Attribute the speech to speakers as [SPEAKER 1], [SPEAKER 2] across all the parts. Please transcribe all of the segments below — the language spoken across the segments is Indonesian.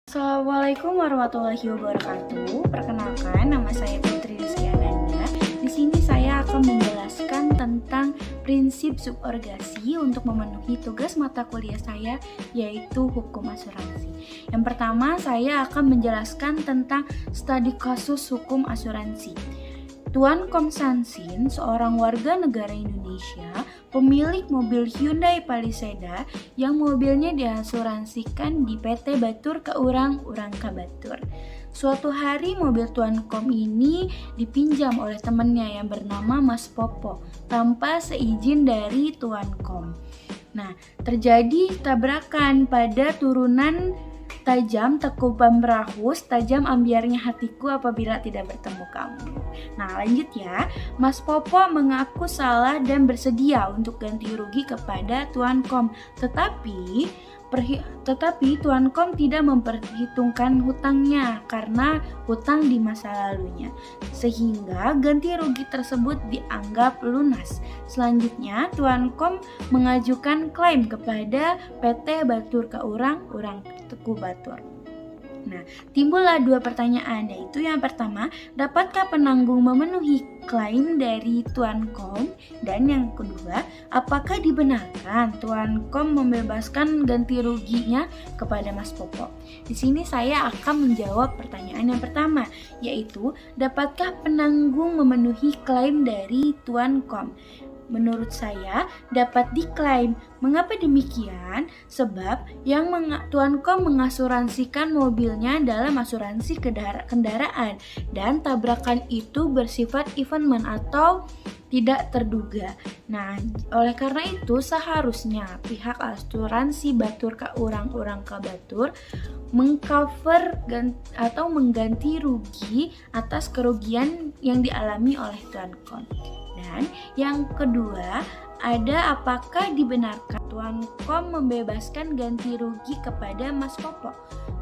[SPEAKER 1] Assalamualaikum warahmatullahi wabarakatuh. Perkenalkan, nama saya Putri Rizky Ananda. Di sini saya akan menjelaskan tentang prinsip suborgasi untuk memenuhi tugas mata kuliah saya, yaitu hukum asuransi. Yang pertama, saya akan menjelaskan tentang studi kasus hukum asuransi. Tuan Konstantin, seorang warga negara Indonesia, pemilik mobil Hyundai Palisade yang mobilnya diasuransikan di PT Batur Keurang Urangka Batur. Suatu hari mobil Tuan Kom ini dipinjam oleh temannya yang bernama Mas Popo tanpa seizin dari Tuan Kom. Nah, terjadi tabrakan pada turunan tajam tekuban berahus, tajam ambiarnya hatiku apabila tidak bertemu kamu. Nah, lanjut ya. Mas Popo mengaku salah dan bersedia untuk ganti rugi kepada Tuan Kom. Tetapi Tuan Kom tidak memperhitungkan hutangnya karena hutang di masa lalunya, sehingga ganti rugi tersebut dianggap lunas. Selanjutnya, Tuan Kom mengajukan klaim kepada PT Batur Keurang Teku Batur. Nah, timbullah dua pertanyaan, yaitu yang pertama, dapatkah penanggung memenuhi klaim dari Tuan Kom? Dan yang kedua, apakah dibenarkan Tuan Kom membebaskan ganti ruginya kepada Mas Popo? Di sini saya akan menjawab pertanyaan yang pertama, yaitu dapatkah penanggung memenuhi klaim dari Tuan Kom? Menurut saya dapat diklaim. Mengapa demikian? Sebab yang Tuan Kom mengasuransikan mobilnya dalam asuransi kendaraan dan tabrakan itu bersifat event atau tidak terduga. Nah, oleh karena itu seharusnya pihak asuransi Batur Keurang Urangka Batur mengcover atau mengganti rugi atas kerugian yang dialami oleh Tuan Kom. Dan yang kedua, ada apakah dibenarkan Tuan Kom membebaskan ganti rugi kepada Mas Popo?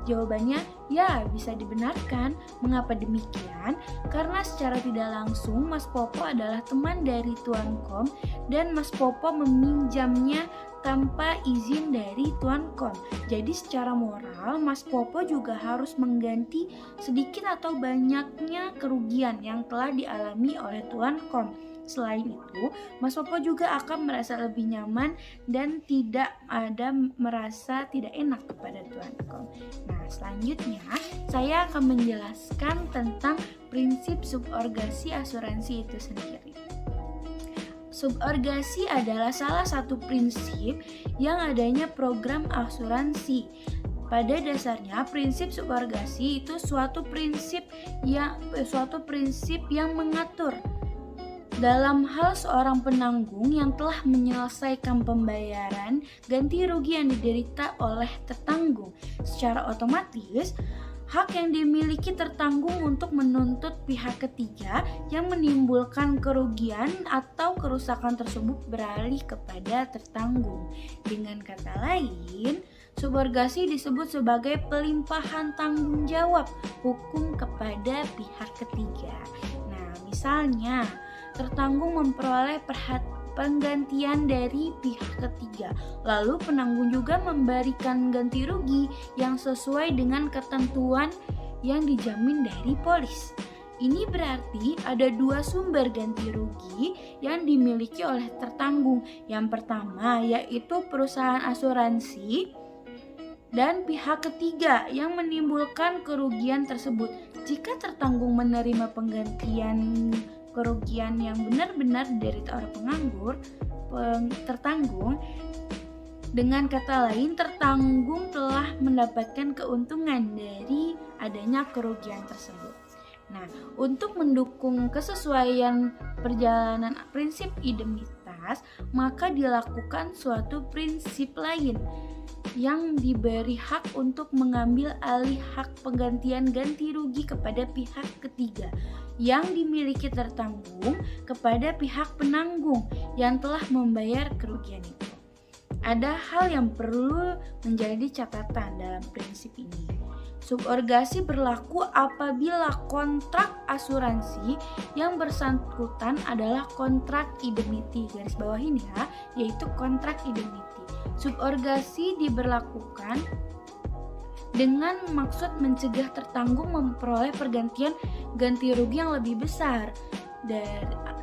[SPEAKER 1] Jawabannya, ya, bisa dibenarkan. Mengapa demikian? Karena secara tidak langsung Mas Popo adalah teman dari Tuan Kom dan Mas Popo meminjamnya tanpa izin dari Tuan Kom. Jadi secara moral, Mas Popo juga harus mengganti sedikit atau banyaknya kerugian yang telah dialami oleh Tuan Kom. Selain itu, Mas Popo juga akan merasa lebih nyaman dan tidak ada merasa tidak enak kepada Tuan Kom. Nah, selanjutnya saya akan menjelaskan tentang prinsip suborgasi asuransi itu sendiri. Suborgasi adalah salah satu prinsip yang adanya program asuransi. Pada dasarnya, prinsip suborgasi itu suatu prinsip yang mengatur dalam hal seorang penanggung yang telah menyelesaikan pembayaran ganti rugi yang diderita oleh tertanggung. Secara otomatis, hak yang dimiliki tertanggung untuk menuntut pihak ketiga yang menimbulkan kerugian atau kerusakan tersebut beralih kepada tertanggung. Dengan kata lain, suborgasi disebut sebagai pelimpahan tanggung jawab hukum kepada pihak ketiga. Nah, misalnya tertanggung memperoleh penggantian dari pihak ketiga, lalu penanggung juga memberikan ganti rugi yang sesuai dengan ketentuan yang dijamin dari polis. Ini berarti ada dua sumber ganti rugi yang dimiliki oleh tertanggung. Yang pertama yaitu perusahaan asuransi dan pihak ketiga yang menimbulkan kerugian tersebut. Jika tertanggung menerima penggantian kerugian yang benar-benar diderita oleh tertanggung, dengan kata lain, tertanggung telah mendapatkan keuntungan dari adanya kerugian tersebut. Nah, untuk mendukung kesesuaian perjalanan prinsip indemnitas, maka dilakukan suatu prinsip lain yang diberi hak untuk mengambil alih hak penggantian ganti rugi kepada pihak ketiga yang dimiliki tertanggung kepada pihak penanggung yang telah membayar kerugian itu. Ada hal yang perlu menjadi catatan dalam prinsip ini. Suborgasi berlaku apabila kontrak asuransi yang bersangkutan adalah kontrak indemnity, garis bawah ini ya, yaitu kontrak indemnity. Suborgasi diberlakukan dengan maksud mencegah tertanggung memperoleh pergantian ganti rugi yang lebih besar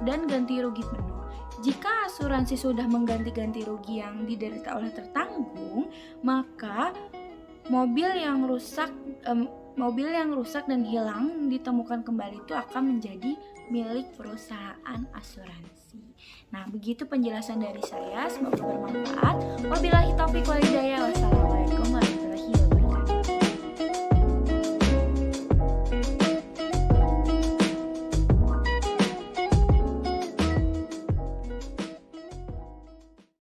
[SPEAKER 1] dan ganti rugi penuh. Jika asuransi sudah mengganti ganti rugi yang diderita oleh tertanggung, maka mobil yang rusak dan hilang ditemukan kembali itu akan menjadi milik perusahaan asuransi. Nah, begitu penjelasan dari saya, semoga bermanfaat. Wabillahi taufiq wal hidayah. Wassalamualaikum warahmatullahi wabarakatuh.